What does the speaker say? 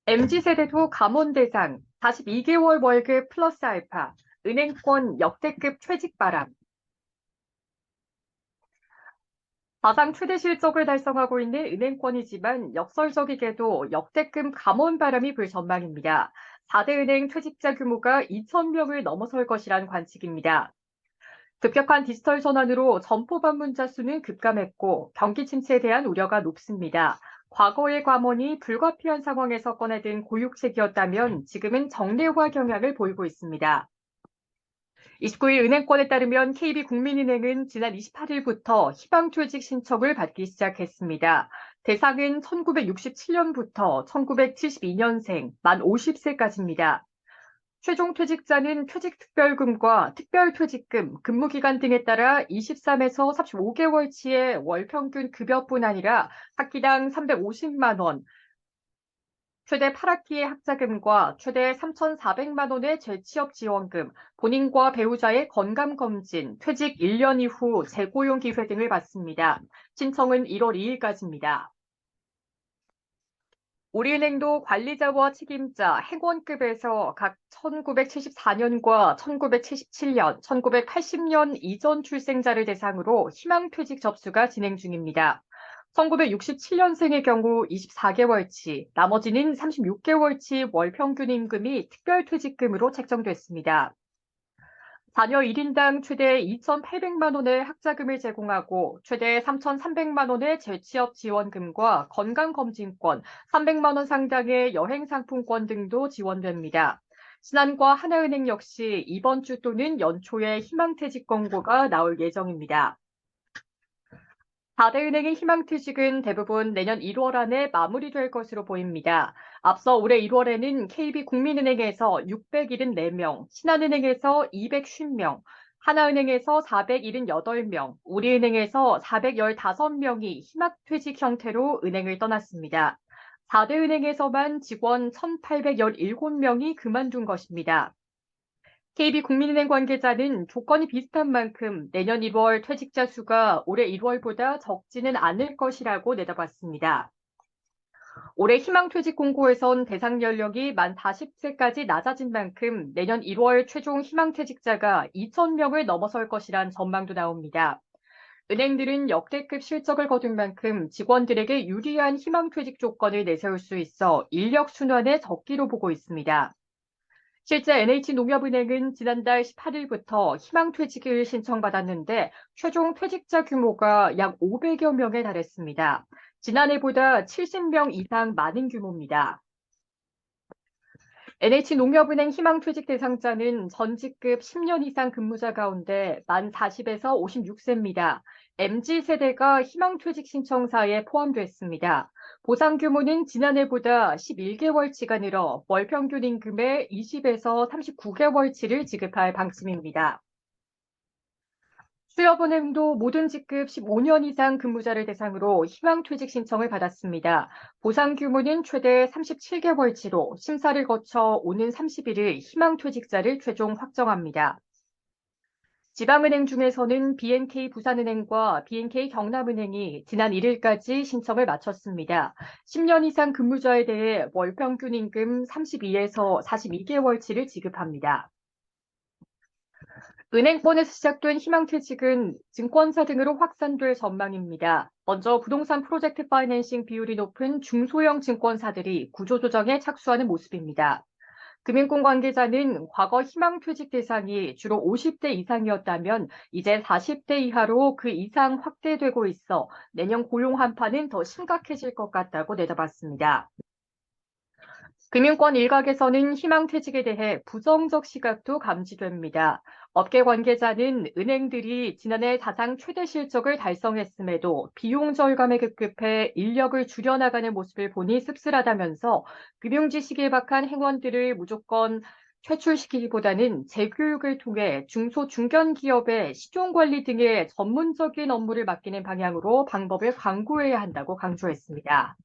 MZ세대도 감원 대상, 42개월 월급 플러스 알파, 은행권 역대급 퇴직 바람. 가장 최대 실적을 달성하고 있는 은행권이지만 역설적이게도 역대급 감원 바람이 불 전망입니다. 4대 은행 퇴직자 규모가 2,000명을 넘어설 것이란 관측입니다. 급격한 디지털 전환으로 점포 방문자 수는 급감했고 경기 침체에 대한 우려가 높습니다. 과거의 감원이 불가피한 상황에서 꺼내든 고육책이었다면 지금은 정례화 경향을 보이고 있습니다. 29일 은행권에 따르면 KB국민은행은 지난 28일부터 희망퇴직 신청을 받기 시작했습니다. 대상은 1967년부터 1972년생, 만 50세까지입니다. 최종 퇴직자는 퇴직특별금과 특별퇴직금, 근무기간 등에 따라 23에서 35개월치의 월평균 급여뿐 아니라 학기당 350만 원, 최대 8학기의 학자금과 최대 3,400만 원의 재취업 지원금, 본인과 배우자의 건강검진, 퇴직 1년 이후 재고용 기회 등을 받습니다. 신청은 1월 2일까지입니다. 우리은행도 관리자와 책임자, 행원급에서 각 1974년과 1977년, 1980년 이전 출생자를 대상으로 희망퇴직 접수가 진행 중입니다. 1967년생의 경우 24개월치, 나머지는 36개월치 월평균 임금이 특별퇴직금으로 책정됐습니다. 자녀 1인당 최대 2,800만 원의 학자금을 제공하고 최대 3,300만 원의 재취업 지원금과 건강검진권, 300만 원 상당의 여행상품권 등도 지원됩니다. 신한과 하나은행 역시 이번 주 또는 연초에 희망퇴직 공고가 나올 예정입니다. 4대 은행의 희망퇴직은 대부분 내년 1월 안에 마무리될 것으로 보입니다. 앞서 올해 1월에는 KB국민은행에서 674명, 신한은행에서 250명, 하나은행에서 478명, 우리은행에서 415명이 희망퇴직 형태로 은행을 떠났습니다. 4대 은행에서만 직원 1,817명이 그만둔 것입니다. KB국민은행 관계자는 조건이 비슷한 만큼 내년 1월 퇴직자 수가 올해 1월보다 적지는 않을 것이라고 내다봤습니다. 올해 희망퇴직 공고에선 대상 연령이 만 40세까지 낮아진 만큼 내년 1월 최종 희망퇴직자가 2,000명을 넘어설 것이란 전망도 나옵니다. 은행들은 역대급 실적을 거둔 만큼 직원들에게 유리한 희망퇴직 조건을 내세울 수 있어 인력 순환에 적기로 보고 있습니다. 실제 NH농협은행은 지난달 18일부터 희망퇴직을 신청받았는데 최종 퇴직자 규모가 약 500여 명에 달했습니다. 지난해보다 70명 이상 많은 규모입니다. NH농협은행 희망퇴직 대상자는 전직급 10년 이상 근무자 가운데 만 40에서 56세입니다. MZ세대가 희망퇴직 신청사에 포함됐습니다. 보상 규모는 지난해보다 11개월치가 늘어 월평균 임금의 20에서 39개월치를 지급할 방침입니다. 수협은행도 모든 직급 15년 이상 근무자를 대상으로 희망퇴직 신청을 받았습니다. 보상 규모는 최대 37개월치로 심사를 거쳐 오는 30일을 희망퇴직자를 최종 확정합니다. 지방은행 중에서는 BNK 부산은행과 BNK 경남은행이 지난 1일까지 신청을 마쳤습니다. 10년 이상 근무자에 대해 월평균 임금 32에서 42개월치를 지급합니다. 은행권에서 시작된 희망퇴직은 증권사 등으로 확산될 전망입니다. 먼저 부동산 프로젝트 파이낸싱 비율이 높은 중소형 증권사들이 구조조정에 착수하는 모습입니다. 금융권 관계자는 과거 희망퇴직 대상이 주로 50대 이상이었다면 이제 40대 이하로 그 이상 확대되고 있어 내년 고용 한파는 더 심각해질 것 같다고 내다봤습니다. 금융권 일각에서는 희망퇴직에 대해 부정적 시각도 감지됩니다. 업계 관계자는 은행들이 지난해 사상 최대 실적을 달성했음에도 비용 절감에 급급해 인력을 줄여나가는 모습을 보니 씁쓸하다면서 금융지식에 박한 행원들을 무조건 퇴출시키기보다는 재교육을 통해 중소 중견 기업의 시종관리 등의 전문적인 업무를 맡기는 방향으로 방법을 강구해야 한다고 강조했습니다.